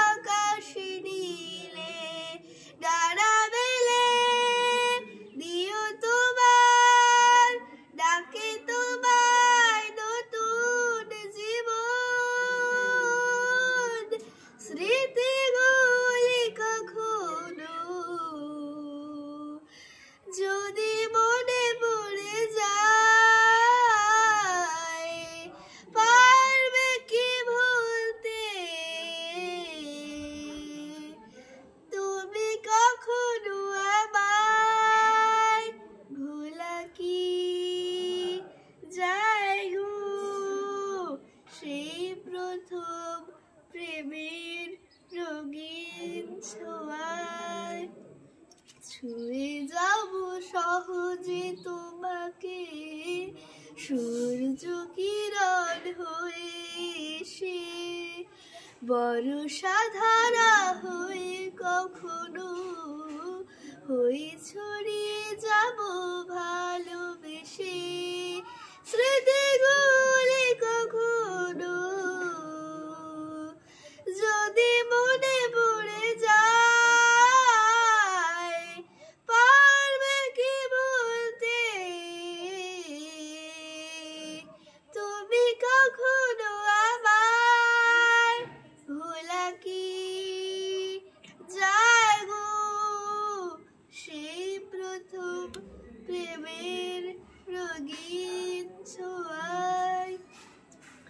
আকাশ নীলে ডানা মেলে দিও তোমার ডাকে তোমায় নতুন জীবন স্মৃতিগুলি কখনো যদি মনে পড়ে যায় পারবে কি ভুলতে তুমি কখনো আমায় ভোলা কি যায় গো সেই প্রথম প্রেমের রঙিন ছোঁয়ায় ছুঁয়ে যাব সহজে তোমাকে সূর্য কিরণ হয়ে এসে বর্ষা ধারা হয়ে কখনো হয়ে ছড়িয়ে যাব ভালোবেসে স্মৃতিগুলি কখনো যদি মনে পড়ে যায় পারবে কি বলতে তুমি কখনো আমায় ভোলা কি যায় গো সেই প্রথম প্রেমের রঙিন ছোঁয়ায়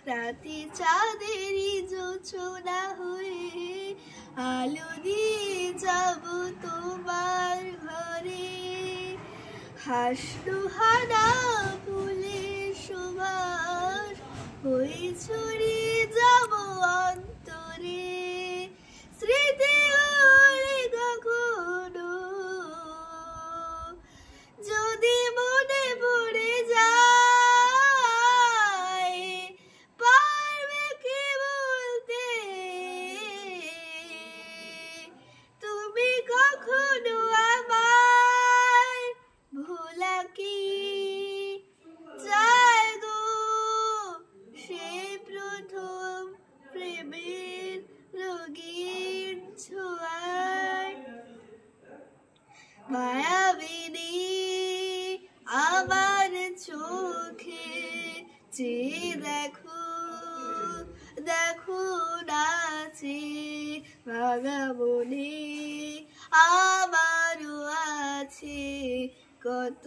রাতে চাঁদেরই জোছনা হয়ে আলো দিয়ে যাব তোমার ঘরে হাসলো হানা ফুলের সুবাস হয়ে ছড়িয়ে যাব অন্তরে স্মৃতিগুলি কখনো যদি মনে পড়ে যায় পারবে কি বলতে তুমি কখনো আমায় ভোলা কি যায় গো সেই প্রথম প্রেমের রঙিন ছোঁয়ায় মায়াবিনী আমার চোখে চেয়ে দেখো দেখো নাচে ভাঙা মনে আমারও আছে কত